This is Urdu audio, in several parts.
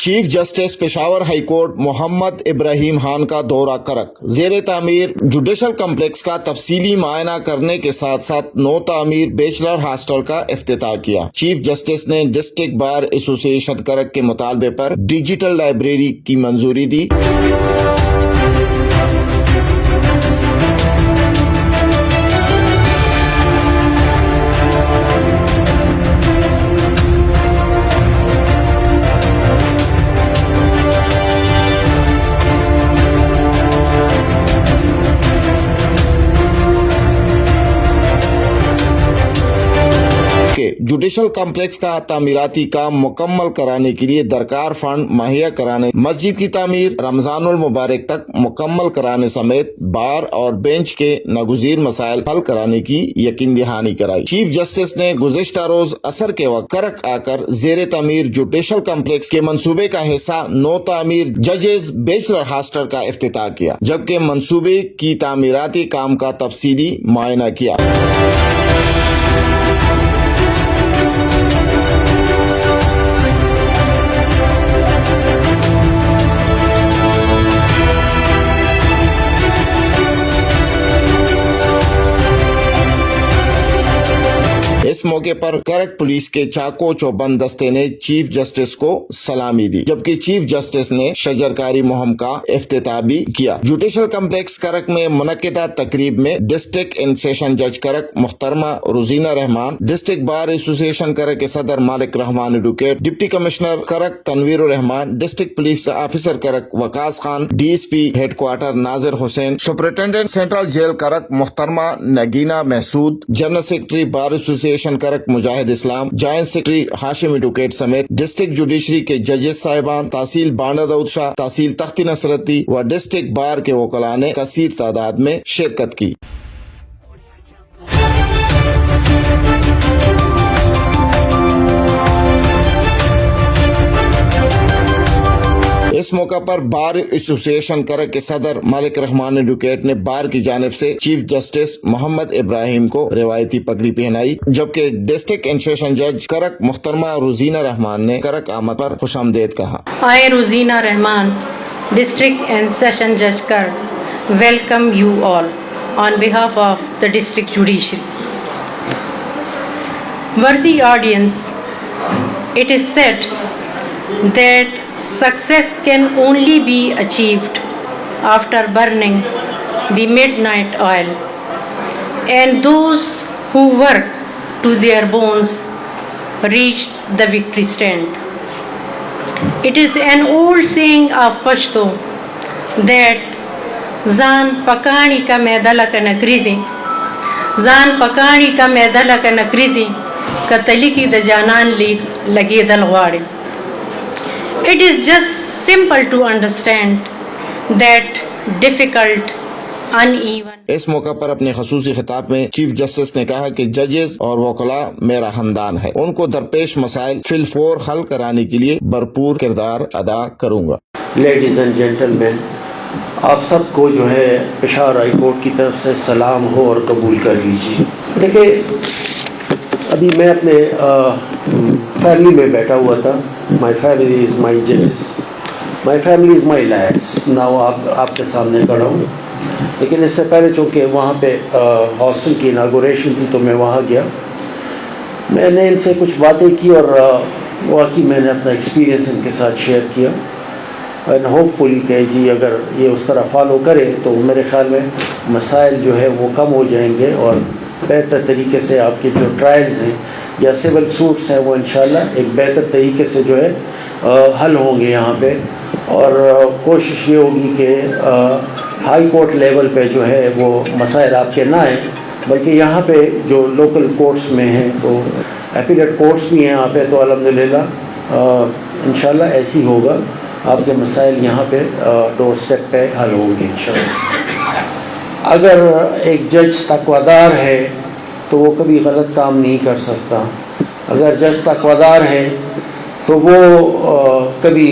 Chief justice Peshawar high court Muhammad Ibrahim Khan کا دورہ کرک، زیر تعمیر جوڈیشل کمپلیکس کا تفصیلی معائنہ کرنے کے ساتھ ساتھ نو تعمیر بیچلر ہاسٹل کا افتتاح کیا۔ چیف جسٹس نے district bar association Karak کے مطالبے پر ڈیجیٹل لائبریری کی منظوری دی۔ جوڈیشل کمپلیکس کا تعمیراتی کام مکمل کرانے کے لیے درکار فنڈ مہیا کرانے، مسجد کی تعمیر رمضان المبارک تک مکمل کرانے سمیت بار اور بینچ کے ناگزیر مسائل حل کرانے کی یقین دہانی کرائی۔ چیف جسٹس نے گزشتہ روز عصر کے وقت کرک آ کر زیر تعمیر جوڈیشل کمپلیکس کے منصوبے کا حصہ نو تعمیر ججز بیچلر ہاسٹل کا افتتاح کیا، جبکہ منصوبے کی تعمیراتی کام کا تفصیلی معائنہ کیا۔ اس موقع پر کرک پولیس کے چاکو چوبند دستے نے چیف جسٹس کو سلامی دی، جبکہ چیف جسٹس نے شجرکاری مہم کا افتتاح بھی کیا۔ جوڈیشل کمپلیکس کرک میں منعقدہ تقریب میں ڈسٹرکٹ اینڈ سیشن جج کرک محترمہ روزینہ رحمان، district bar association Karak کے صدر Malik Rahman advocate, deputy commissioner Karak Tanveer ul-Rehman, district police officer Karak Waqas Khan, D S P headquarter Nazir Hussain, superintendent central jail Karak محترمہ Nagina Mehsud, general secretary bar association Karak Mujahid Islam, joint secretary Hashim advocate سمیت ڈسٹرکٹ جوڈیشری کے ججز صاحبان، تحصیل بانڈا داؤد شاہ، تحصیل تختی نصرتی و ڈسٹرکٹ بار کے وکلاء نے کثیر تعداد میں شرکت کی۔ اس موقع پر بار ایسوسی ایشن کرک کے صدر مالک رحمان ایڈوکیٹ نے بار کی جانب سے چیف جسٹس محمد ابراہیم کو روایتی پگڑی پہنائی، جبکہ ڈسٹرکٹ اینڈ سیشن جج کرک محترمہ روزینہ رحمان نے کرک آمد پر خوش آمدید کہا۔ I, Rosina Rahman, District and Session Judge Kark, welcome you all on behalf of the District Judiciary. Worthy audience, it is said that success can only be achieved after burning the midnight oil, and those who work to their bones reach the victory stand. It is an old saying of Pashto that zan pakani ka maidala ka nakrizi, zan pakani ka maidala ka nakrizi, katali ki da janan lage dal ghwari. It is just simple to understand that difficult, uneven. اس موقع پر اپنے خصوصی خطاب میں چیف جسٹس نے کہا کہ ججز اور وکلاء میرا خاندان ہے، ان کو درپیش مسائل فی الفور حل کرانے کے لیے بھرپور کردار ادا کروں گا۔ لیڈیز اینڈ جینٹل مین، آپ سب کو جو ہے پشاور ہائی کورٹ کی طرف سے سلام ہو اور قبول کر لیجیے۔ دیکھیں، ابھی میں اپنے فیملی میں بیٹھا ہوا تھا۔ مائی فیملی از مائی ججز، my family is my lawyers. Now آپ کے سامنے کھڑا ہوں، لیکن اس سے پہلے چونکہ وہاں پہ ہاسٹل کی اناگوریشن تھی تو میں وہاں گیا، میں نے ان سے کچھ باتیں کی اور واقعی میں نے اپنا ایکسپیرینس ان کے ساتھ شیئر کیا، اینڈ ہوپ فلی کہ جی اگر یہ اس طرح فالو کرے تو میرے خیال میں مسائل جو ہے وہ کم ہو جائیں گے اور بہتر طریقے سے آپ کے جو ٹرائلز ہیں یا سول سوٹس ہیں وہ انشاءاللہ ایک بہتر طریقے سے جو ہے حل ہوں گے یہاں پہ، اور کوشش یہ ہوگی کہ ہائی کورٹ لیول پہ جو ہے وہ مسائل آپ کے نہ آئیں، بلکہ یہاں پہ جو لوکل کورٹس میں ہیں تو اپیلیٹ کورٹس بھی ہیں یہاں پہ، تو الحمدللہ انشاءاللہ ایسی ہوگا، آپ کے مسائل یہاں پہ ڈور اسٹیپ پہ حل ہوں گے انشاءاللہ۔ اگر ایک جج تقویدار ہے تو وہ کبھی غلط کام نہیں کر سکتا، اگر جج تقویدار ہے تو وہ کبھی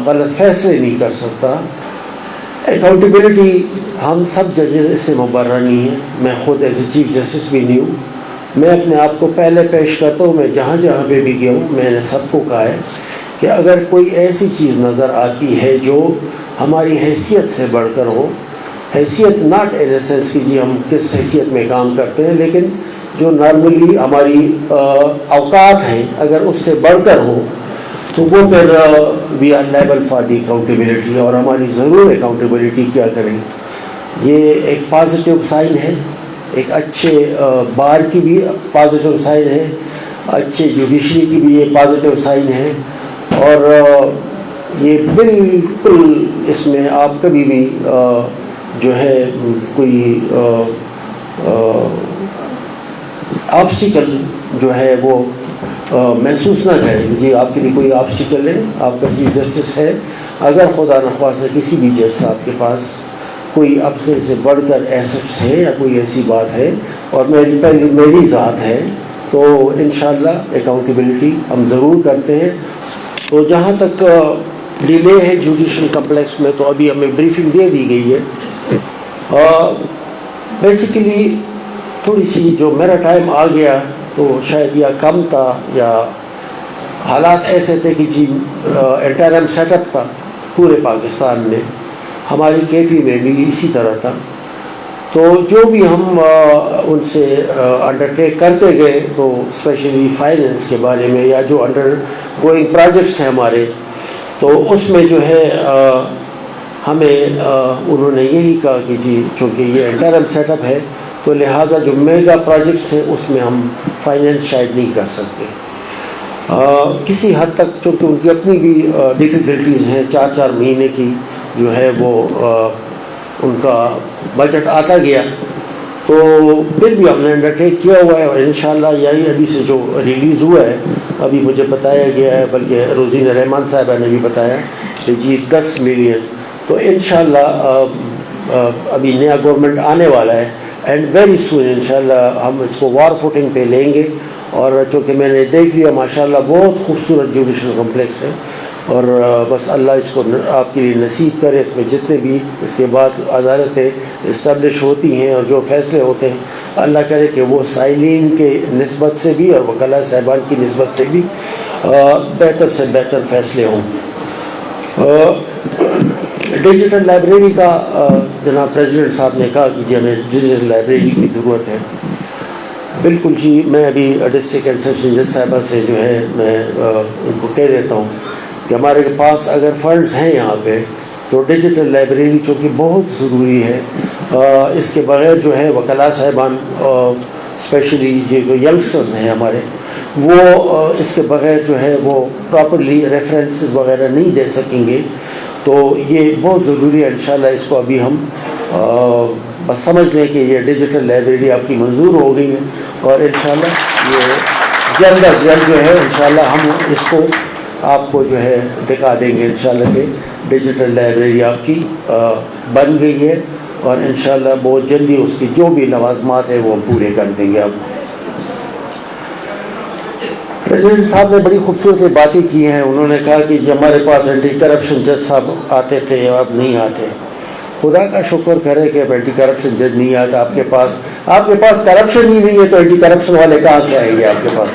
غلط فیصلے نہیں کر سکتا۔ اکاؤنٹیبلٹی ہم سب ججز اس سے مبرہ نہیں ہیں، میں خود ایز اے چیف جسٹس بھی نہیں ہوں، میں اپنے آپ کو پہلے پیش کرتا ہوں، میں جہاں جہاں پہ بھی گیا ہوں میں نے سب کو کہا ہے کہ اگر کوئی ایسی چیز نظر آتی ہے جو ہماری حیثیت سے بڑھ کر ہو، حیثیت ناٹ ان اے سینس کہ جی ہم کس حیثیت میں کام کرتے ہیں، لیکن جو نارملی ہماری اوقات ہیں اگر اس سے بڑھ کر ہو تو وہ پھر we are liable for the accountability, اور ہماری ضرور اکاؤنٹیبلٹی کیا کریں۔ یہ ایک پازیٹیو سائن ہے، ایک اچھے بار کی بھی پازیٹیو سائن ہے، اچھے جوڈیشری کی بھی یہ پازیٹیو سائن ہے، اور یہ بالکل اس میں آپ کبھی بھی جو ہے کوئی آبسٹیکل جو ہے وہ محسوس نہ کریں جی آپ کے لیے کوئی آبسٹیکل ہے۔ آپ کا چیف جسٹس ہے، اگر خدا نخواستہ کسی بھی جج صاحب کے پاس کوئی اب سے بڑھ کر ایسٹس ہے یا کوئی ایسی بات ہے اور میری ذات ہے تو انشاءاللہ اکاؤنٹیبلٹی ہم ضرور کرتے ہیں۔ تو جہاں تک ڈیلے ہے جوڈیشل کمپلیکس میں، تو ابھی ہمیں بریفنگ دے دی گئی ہے۔ بیسیکلی تھوڑی سی جو میرا ٹائم آ گیا تو شاید یا کم تھا یا حالات ایسے تھے کہ جی انٹرم سیٹ اپ تھا پورے پاکستان میں، ہماری کے پی میں بھی اسی طرح تھا، تو جو بھی ہم ان سے انڈرٹیک کرتے گئے تو اسپیشلی فائنینس کے بارے میں یا جو انڈر گوئنگ پروجیکٹس ہیں ہمارے، تو اس میں جو ہے ہمیں انہوں نے یہی کہا کہ جی چونکہ یہ انٹرم سیٹ اپ ہے تو لہٰذا جو میگا پروجیکٹس ہیں اس میں ہم فائنینس شاید نہیں کر سکتے۔ کسی حد تک چونکہ ان کی اپنی بھی ڈیفیکلٹیز ہیں، 4 مہینے کی جو ہے وہ ان کا بجٹ آتا گیا، تو پھر بھی ہم نے انڈرٹیک کیا ہوا ہے، اور انشاءاللہ یہی ابھی سے جو ریلیز ہوا ہے، ابھی مجھے بتایا گیا ہے، بلکہ روزین رحمان صاحبہ نے بھی بتایا کہ جی 10 ملین، تو انشاءاللہ ابھی نیا گورنمنٹ آنے والا ہے اینڈ ویری سون انشاءاللہ ہم اس کو وار فوٹنگ پہ لیں گے، اور چونکہ میں نے دیکھ لیا ماشاءاللہ بہت خوبصورت جوڈیشل کمپلیکس ہے، اور بس اللہ اس کو آپ کے لیے نصیب کرے، اس میں جتنے بھی اس کے بعد عدالتیں اسٹیبلش ہوتی ہیں اور جو فیصلے ہوتے ہیں اللہ کرے کہ وہ سائلین کے نسبت سے بھی اور وکلاء صاحبان کی نسبت سے بھی بہتر سے بہتر فیصلے ہوں۔ ڈیجیٹل لائبریری کا جناب پریزیڈنٹ صاحب نے کہا کہ جی ہمیں ڈیجیٹل لائبریری کی ضرورت ہے، بالکل جی، میں ابھی ڈسٹرکٹ اینڈ سیشن جج صاحبہ سے جو ہے میں ان کو کہہ دیتا ہوں کہ ہمارے پاس اگر فنڈز ہیں یہاں پہ تو ڈیجیٹل لائبریری چونکہ بہت ضروری ہے، اس کے بغیر جو ہے وکلاء صاحبان اسپیشلی یہ جو ینگسٹرز ہیں ہمارے، وہ اس کے بغیر جو ہے وہ پراپرلی ریفرنسز وغیرہ نہیں دے سکیں گے، تو یہ بہت ضروری ہے۔ انشاءاللہ اس کو ابھی ہم بس سمجھ لیں کہ یہ ڈیجیٹل لائبریری آپ کی منظور ہو گئی ہے، اور انشاءاللہ یہ جلد از جلد جو ہے انشاءاللہ ہم اس کو آپ کو جو ہے دکھا دیں گے انشاءاللہ کہ ڈیجیٹل لائبریری آپ کی بن گئی ہے، اور انشاءاللہ بہت جلدی اس کی جو بھی لوازمات ہیں وہ ہم پورے کر دیں گے۔ آپ پریزیڈنٹ صاحب نے بڑی خوبصورت باتیں کی ہیں، انہوں نے کہا کہ ہمارے پاس اینٹی کرپشن جج صاحب آتے تھے اب نہیں آتے۔ خدا کا شکر کرے کہ اب اینٹی کرپشن جج نہیں آتا آپ کے پاس کرپشن ہی نہیں ہے تو اینٹی کرپشن والے کہاں سے آئیں گے آپ کے پاس؟